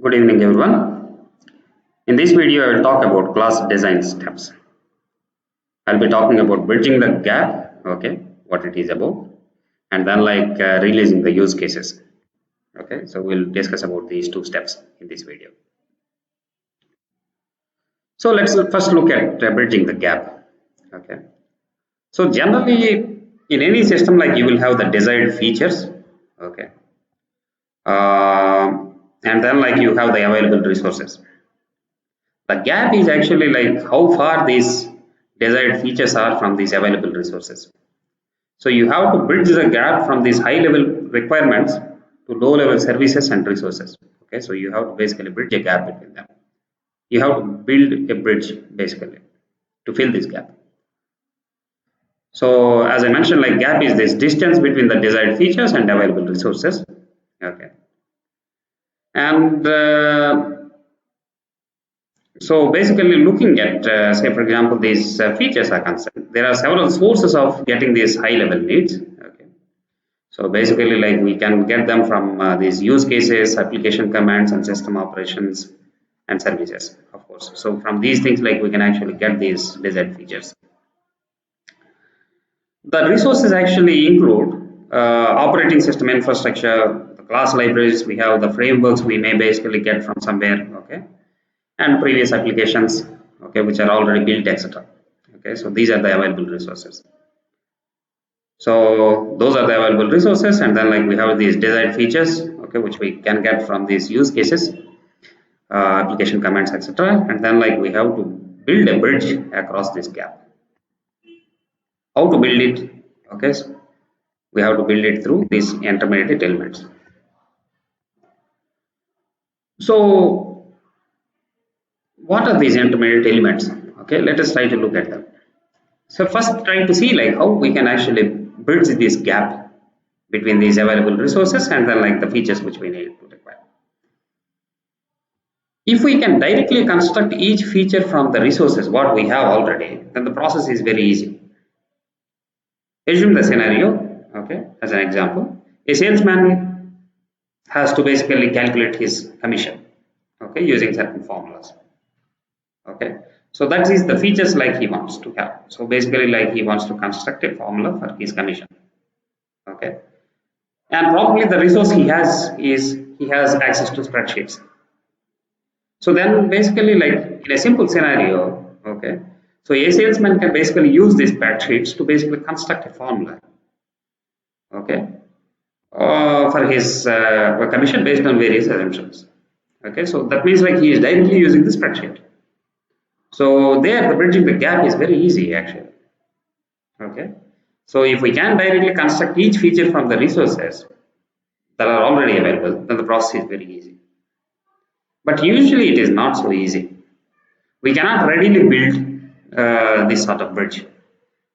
Good evening, everyone. In this video, I will talk about class design steps. I'll be talking about bridging the gap, okay, what it is about, and then releasing the use cases. Okay, so we'll discuss about these two steps in this video. So let's first look at bridging the gap. Okay, so generally in any system, like you will have the desired features. Okay, and then like you have the available resources. The gap is actually like how far these desired features are from these available resources. So you have to bridge the gap from these high level requirements to low level services and resources. Okay, so you have to basically bridge a gap between them. You have to build a bridge basically to fill this gap. So as I mentioned, like gap is this distance between the desired features and available resources. Okay, and so basically looking at, say for example, these features are concerned, there are several sources of getting these high level needs. Okay. So basically like we can get them from these use cases, application commands and system operations and services, of course. So from these things like we can actually get these desired features. The resources actually include operating system infrastructure, the class libraries, we have the frameworks we may basically get from somewhere, okay, and previous applications, okay, which are already built, etc. Okay, so these are the available resources. So those are the available resources, and then like we have these desired features, okay, which we can get from these use cases, application commands, etc. And then like we have to build a bridge across this gap. How to build it? Okay, so we have to build it through these intermediate elements. So what are these intermediate elements? Okay, let us try to look at them. So first trying to see like how we can actually bridge this gap between these available resources and then like the features which we need to require. If we can directly construct each feature from the resources what we have already, then the process is very easy. Assume the scenario, okay, as an example, a salesman has to basically calculate his commission, okay, using certain formulas. Okay, so that is the features like he wants to have. So basically like he wants to construct a formula for his commission. Okay, and probably the resource he has is he has access to spreadsheets. So then basically like in a simple scenario, okay, so a salesman can basically use these spreadsheets to basically construct a formula, okay, for his commission based on various assumptions. Okay, so that means like he is directly using the spreadsheet. So there the bridging the gap is very easy actually. Okay, so if we can directly construct each feature from the resources that are already available, then the process is very easy. But usually it is not so easy. We cannot readily build this sort of bridge.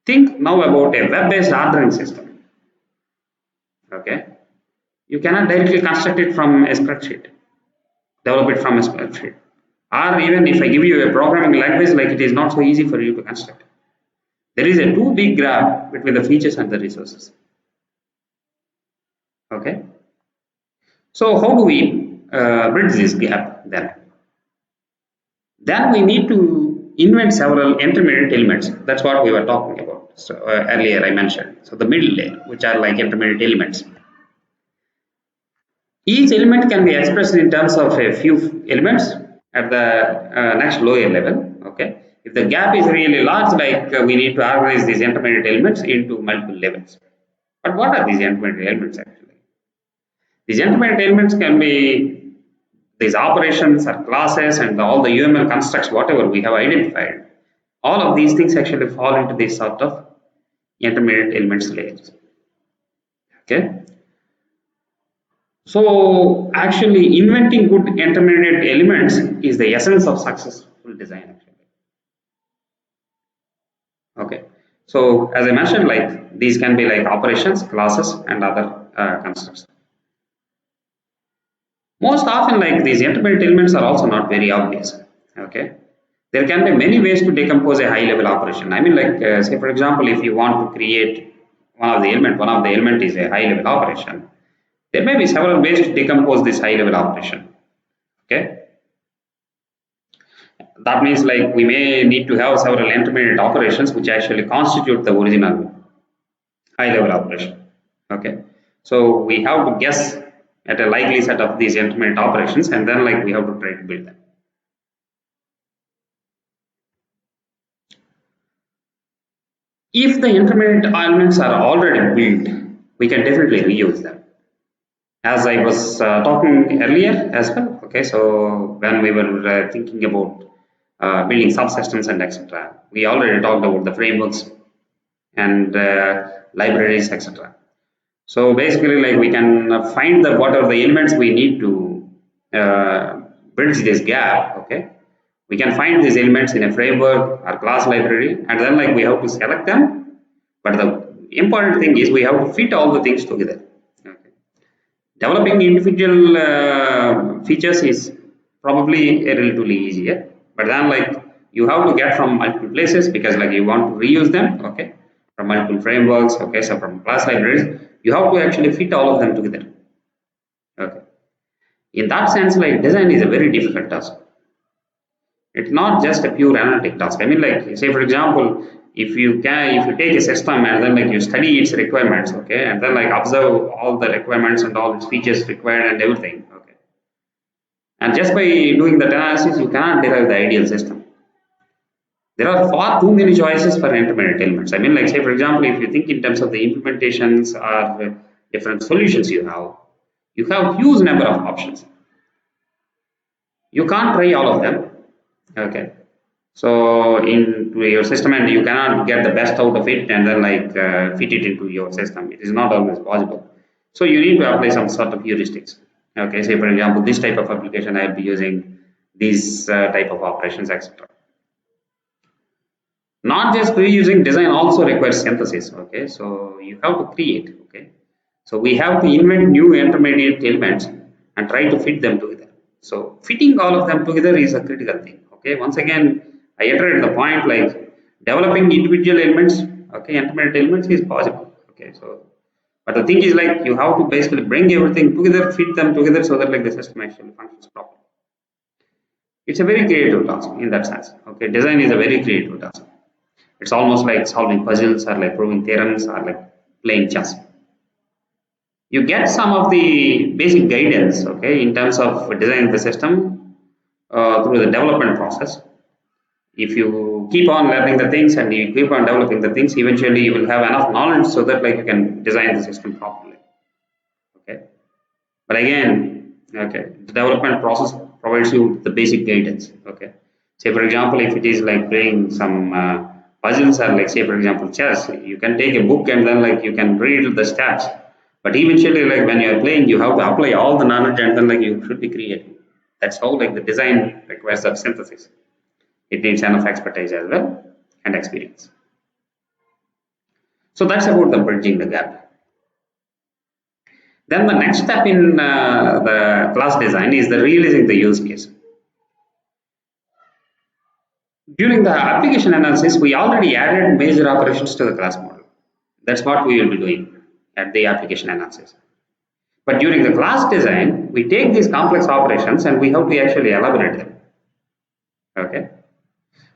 Think now about a web-based ordering system. Okay, you cannot directly construct it from a spreadsheet, develop it from a spreadsheet, or even if I give you a programming language, like it is not so easy for you to construct. There is a too big gap between the features and the resources. Okay, so how do we bridge this gap then? Then we need to invent several intermediate elements. That's what we were talking about. So earlier I mentioned. So the middle layer, which are like intermediate elements. Each element can be expressed in terms of a few elements at the next lower level. Okay. If the gap is really large, like we need to organize these intermediate elements into multiple levels. But what are these intermediate elements actually? These intermediate elements can be these operations or classes and all the UML constructs, whatever we have identified. All of these things actually fall into this sort of intermediate elements layers. Okay. So actually inventing good intermediate elements is the essence of successful design actually. Okay. So as I mentioned, like these can be like operations, classes and other constructs. Most often like these intermediate elements are also not very obvious. Okay. There can be many ways to decompose a high level operation. I mean like say for example, if you want to create one of the element is a high level operation. There may be several ways to decompose this high level operation. Okay, That means like we may need to have several intermediate operations which actually constitute the original high level operation. Okay. So we have to guess at a likely set of these intermediate operations, and then like we have to try to build them. If the intermediate elements are already built, we can definitely reuse them. As I was talking earlier as well. Okay, so when we were thinking about building subsystems and etc., we already talked about the frameworks and libraries, etc. So basically, like we can find the what are the elements we need to uh, bridge this gap. Okay, we can find these elements in a framework or class library, and then like we have to select them. But the important thing is we have to fit all the things together. Okay. Developing individual features is probably relatively easier, but then like you have to get from multiple places because like you want to reuse them, okay, from multiple frameworks, okay, so from class libraries, you have to actually fit all of them together, okay. In that sense, like design is a very difficult task. It's not just a pure analytic task. I mean, like say for example, if you take a system and then like you study its requirements, okay, and then like observe all the requirements and all its features required and everything, okay. And just by doing that analysis, you cannot derive the ideal system. There are far too many choices for intermediate elements. I mean, like say for example, if you think in terms of the implementations or different solutions you have huge number of options. You can't try all of them. Okay. So into your system, and you cannot get the best out of it and then like fit it into your system. It is not always possible. So you need to apply some sort of heuristics. Okay, say for example, this type of application I will be using these type of operations, etc. Not just reusing, design also requires synthesis. Okay, so you have to create. Okay, so we have to invent new intermediate elements and try to fit them together. So fitting all of them together is a critical thing. Okay, once again, I iterate the point like developing individual elements, okay, intermediate elements is possible. Okay, so but the thing is like you have to basically bring everything together, fit them together so that like the system actually functions properly. It's a very creative task in that sense. Okay, design is a very creative task. It's almost like solving puzzles or like proving theorems or like playing chess. You get some of the basic guidance, okay, in terms of designing the system through the development process. If you keep on learning the things and you keep on developing the things, eventually you will have enough knowledge so that like you can design the system properly. Okay. But again, okay, the development process provides you the basic guidance. Okay. Say for example, if it is like playing some puzzles or like say for example chess, you can take a book and then like you can read the steps. But eventually, like when you are playing, you have to apply all the knowledge and then like you should be creative. That's how like the design requires that synthesis. It needs enough expertise as well and experience. So that's about the bridging the gap. Then the next step in the class design is the realizing the use case. During the application analysis, we already added major operations to the class model. That's what we will be doing at the application analysis. But during the class design, we take these complex operations and we have to actually elaborate them. Okay.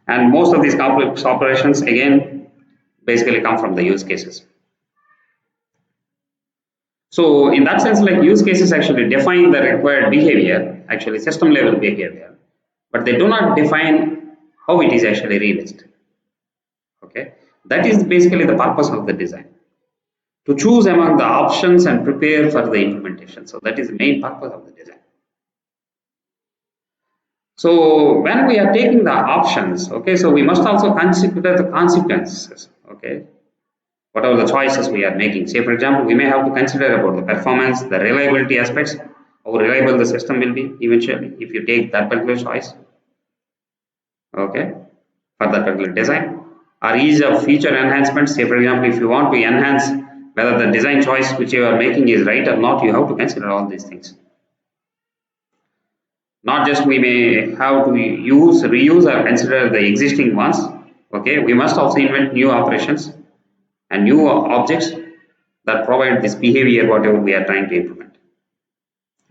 And most of these complex operations, again, basically come from the use cases. So in that sense, like use cases actually define the required behavior, actually system level behavior, but they do not define how it is actually realized. Okay, that is basically the purpose of the design, to choose among the options and prepare for the implementation. So that is the main purpose of the design. So when we are taking the options, okay, so we must also consider the consequences. Okay, whatever the choices we are making. Say, for example, we may have to consider about the performance, the reliability aspects, how reliable the system will be eventually if you take that particular choice. Okay, for that particular design, or ease of feature enhancements. Say, for example, if you want to enhance whether the design choice which you are making is right or not, you have to consider all these things. Not just we may have to use, reuse, or consider the existing ones. Okay, we must also invent new operations and new objects that provide this behavior whatever we are trying to implement,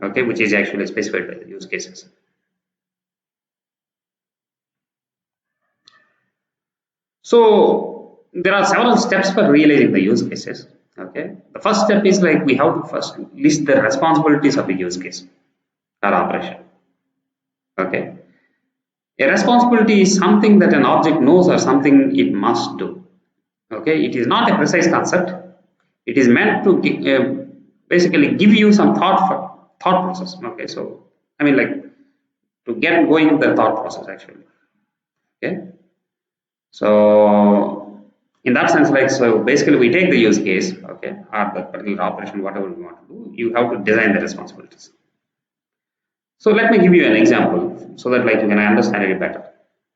okay, which is actually specified by the use cases. So there are several steps for realizing the use cases. Okay, the first step is like we have to first list the responsibilities of the use case or operation. Okay, a responsibility is something that an object knows or something it must do. Okay, it is not a precise concept. It is meant to basically give you some thought process. Okay, so I mean like to get going the thought process actually. Okay, so in that sense, like so basically we take the use case, okay, or the particular operation, whatever we want to do, you have to design the responsibilities. So let me give you an example so that like you can understand it better.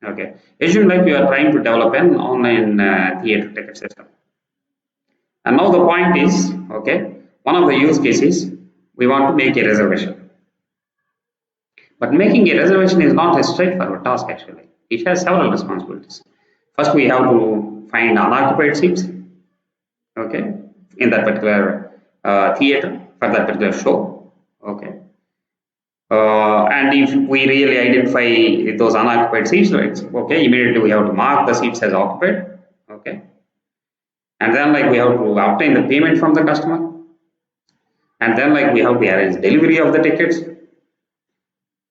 Okay, assume like you are trying to develop an online theater ticket system. And now the point is, okay, one of the use cases, we want to make a reservation. But making a reservation is not a straightforward task actually. It has several responsibilities. First, we have to find unoccupied seats, okay, in that particular theater for that particular show, okay. And if we really identify those unoccupied seats, right, okay, immediately we have to mark the seats as occupied, okay. And then like we have to obtain the payment from the customer, and then like we have to arrange delivery of the tickets,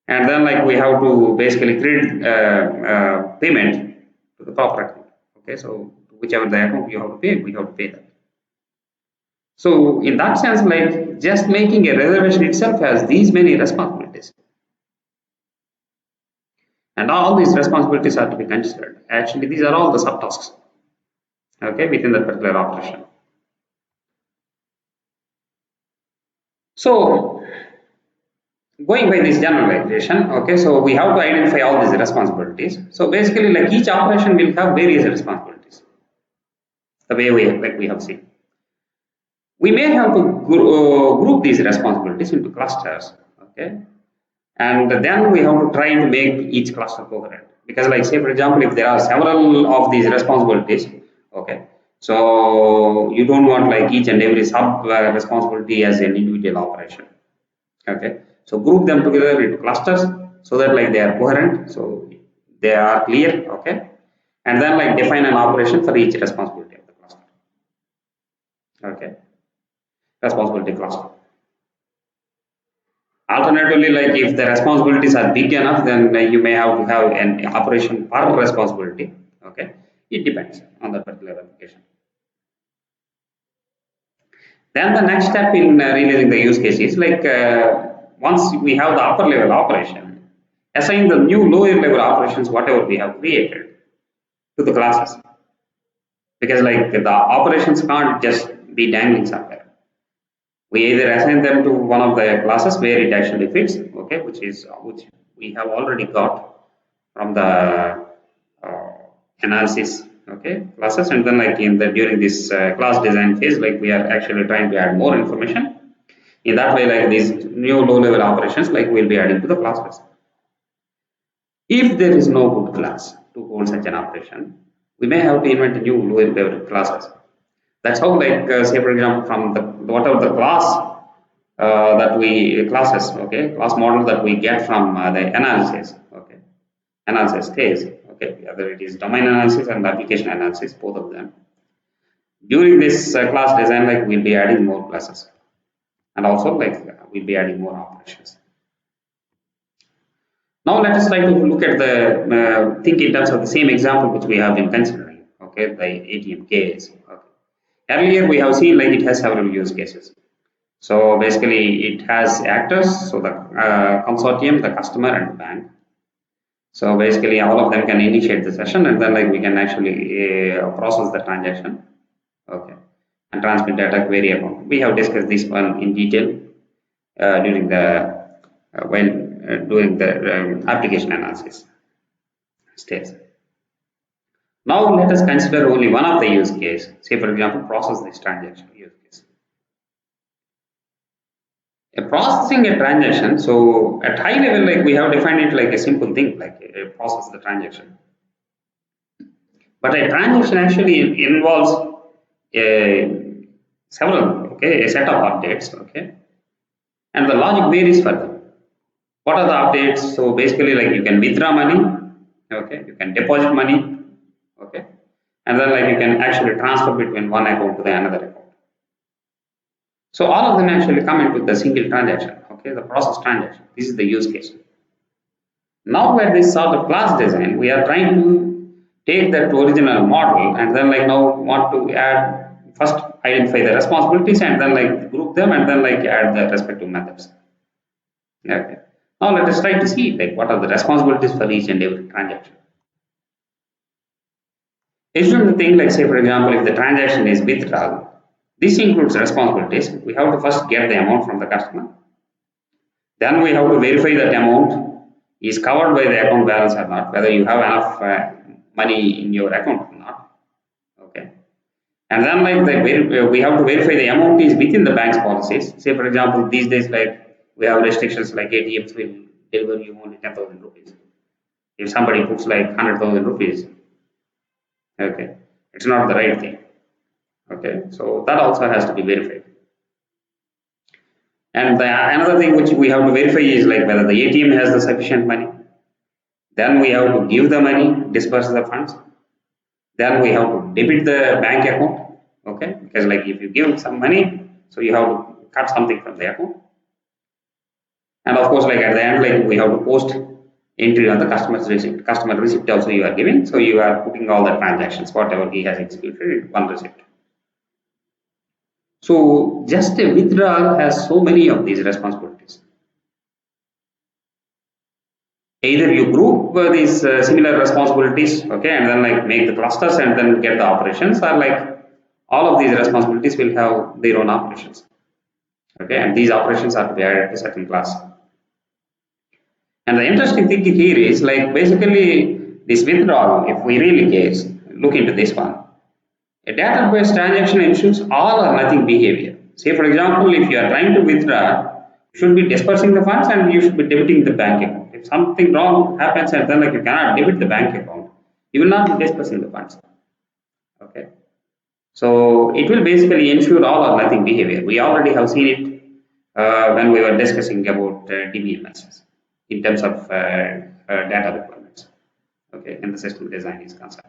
and then like we have to basically credit payment to the proper account. Okay, so whichever the account you have to pay, we have to pay that. So in that sense, like just making a reservation itself has these many responsibilities, and all these responsibilities are to be considered. Actually, these are all the subtasks, okay, within that particular operation. So going by this generalization, okay, so we have to identify all these responsibilities. So basically, like each operation will have various responsibilities. The way we have seen, we may have to group these responsibilities into clusters, okay, and then we have to try to make each cluster coherent. Because, like say for example, if there are several of these responsibilities, okay, so you don't want like each and every sub responsibility as an individual operation. Okay, so group them together into clusters so that like they are coherent, so they are clear, okay, and then like define an operation for each responsibility of the cluster, okay, responsibility cluster. Alternatively, like if the responsibilities are big enough, then you may have to have an operation per responsibility, okay, it depends on the particular application. Then the next step in releasing the use case is like once we have the upper level operation, assign the new lower level operations whatever we have created to the classes, because like the operations can't just be dangling somewhere. We either assign them to one of the classes where it actually fits, okay, which we have already got from the uh, analysis, okay, classes, and then like in the during this class design phase, like we are actually trying to add more information. In that way, like these new low level operations, like we'll be adding to the classes. If there is no good class to hold such an operation, we may have to invent new lower level classes. That's how, like, say for example, from the whatever the class that we classes, okay, class model that we get from the analysis, okay, analysis phase, okay, whether it is domain analysis and application analysis, both of them. During this class design, like we'll be adding more classes, and also like we'll be adding more operations. Now let us try to look at the think in terms of the same example which we have been considering. Okay, the ATM case. Okay. Earlier we have seen like it has several use cases. So basically it has actors, so the consortium, the customer, and the bank. So basically all of them can initiate the session, and then like we can actually process the transaction. Okay, and transmit data query account. We have discussed this one in detail during the while doing the application analysis stage. Now let us consider only one of the use case. Say for example, process this transaction use case. A processing a transaction. So at high level, like we have defined it like a simple thing, like process the transaction. But a transaction actually involves a several, okay, a set of updates, okay, and the logic varies further. What are the updates? So basically, like you can withdraw money, okay, you can deposit money, okay, and then like you can actually transfer between one account to the another account. So all of them actually come into the single transaction, okay, the process transaction. This is the use case. Now at this sort of class design, we are trying to take that original model and then like now want to add, first identify the responsibilities and then like group them and then like add the respective methods. Okay. Now let us try to see like what are the responsibilities for each and every transaction. Assume the thing like say for example if the transaction is withdrawal, this includes responsibilities. We have to first get the amount from the customer. Then we have to verify that amount is covered by the account balance or not, whether you have enough money in your account or not. Okay. And then like we have to verify the amount is within the bank's policies. Say for example, these days like we have restrictions like ATMs will deliver you only 10,000 rupees. If somebody puts like 100,000 rupees, okay, it's not the right thing. Okay, so that also has to be verified. And another thing which we have to verify is like whether the ATM has the sufficient money. Then we have to give the money, disperse the funds. Then we have to debit the bank account. Okay, because like if you give some money, so you have to cut something from the account. And of course, like at the end, like we have to post entry on the customer's receipt. Customer receipt also you are giving, so you are putting all the transactions, whatever he has executed in one receipt. So just a withdrawal has so many of these responsibilities. Either you group these similar responsibilities, okay, and then like make the clusters and then get the operations, or like all of these responsibilities will have their own operations, okay, and these operations are to be added to certain class. And the interesting thing here is like basically this withdrawal, if we really case, look into this one. A database transaction ensures all or nothing behavior. Say for example, if you are trying to withdraw, you should be dispersing the funds and you should be debiting the bank account. If something wrong happens and then like you cannot debit the bank account, you will not be dispersing the funds. Okay. So it will basically ensure all or nothing behavior. We already have seen it when we were discussing about DBMS in terms of data requirements. Okay, in the system design is concerned.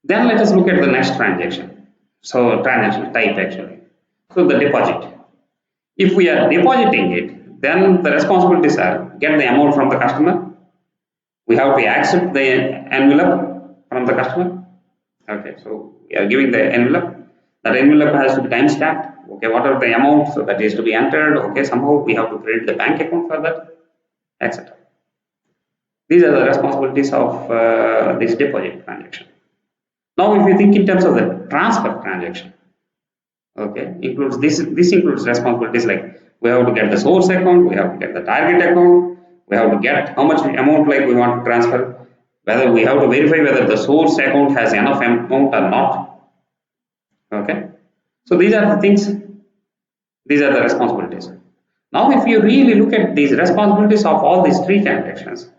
Then let us look at the next transaction. So transaction type actually. So the deposit. If we are depositing it, then the responsibilities are get the amount from the customer. We have to accept the envelope from the customer. Okay, so we are giving the envelope. That envelope has to be time stamped. Okay, what are the amount? So that is to be entered. Okay, somehow we have to create the bank account for that, etc. These are the responsibilities of this deposit transaction. Now, if you think in terms of the transfer transaction, okay, includes this includes responsibilities like we have to get the source account, we have to get the target account, we have to get how much amount like we want to transfer, whether we have to verify whether the source account has enough amount or not. Okay, so these are the things, these are the responsibilities. Now, if you really look at these responsibilities of all these three transactions,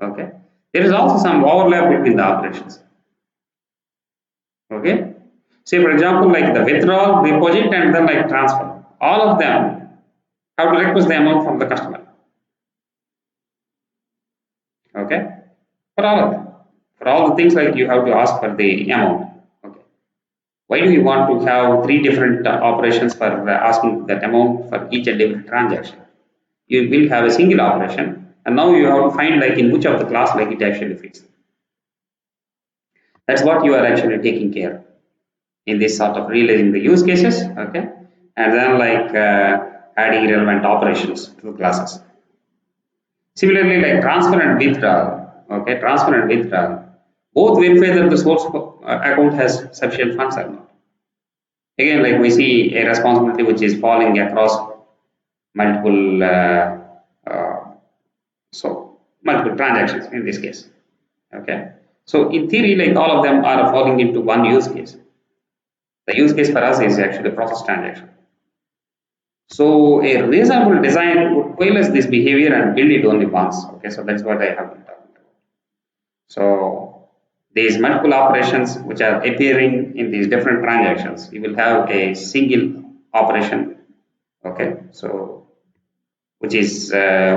okay, there is also some overlap between the operations. Okay, say for example like the withdrawal, deposit and then like transfer, all of them have to request the amount from the customer. Okay, for all of them, for all the things like you have to ask for the amount. Okay, why do you want to have three different operations for asking that amount for each and every transaction? You will have a single operation and now you have to find like in which of the class like it actually fits. That's what you are actually taking care in this sort of realizing the use cases, okay, and then like adding relevant operations to the classes. Similarly, like transfer and withdrawal, okay, transfer and withdrawal, both verify that the source account has sufficient funds or not. Again, like we see a responsibility which is falling across multiple, so multiple transactions in this case, okay. So in theory, like all of them are falling into one use case. The use case for us is actually process transaction. So a reasonable design would realize this behavior and build it only once. Okay, so that's what I have been talking about. So these multiple operations which are appearing in these different transactions, you will have a single operation. Okay, so which is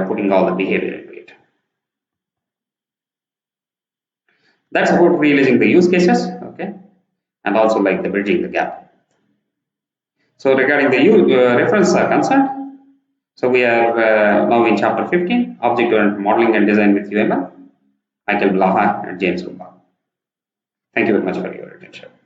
putting all the behavior into it. That's about realizing the use cases, okay, and also like the bridging the gap. So regarding the reference concerned, so we are now in chapter 15, object-oriented modeling and design with UML. Michael Blaha and James Rupa. Thank you very much for your attention.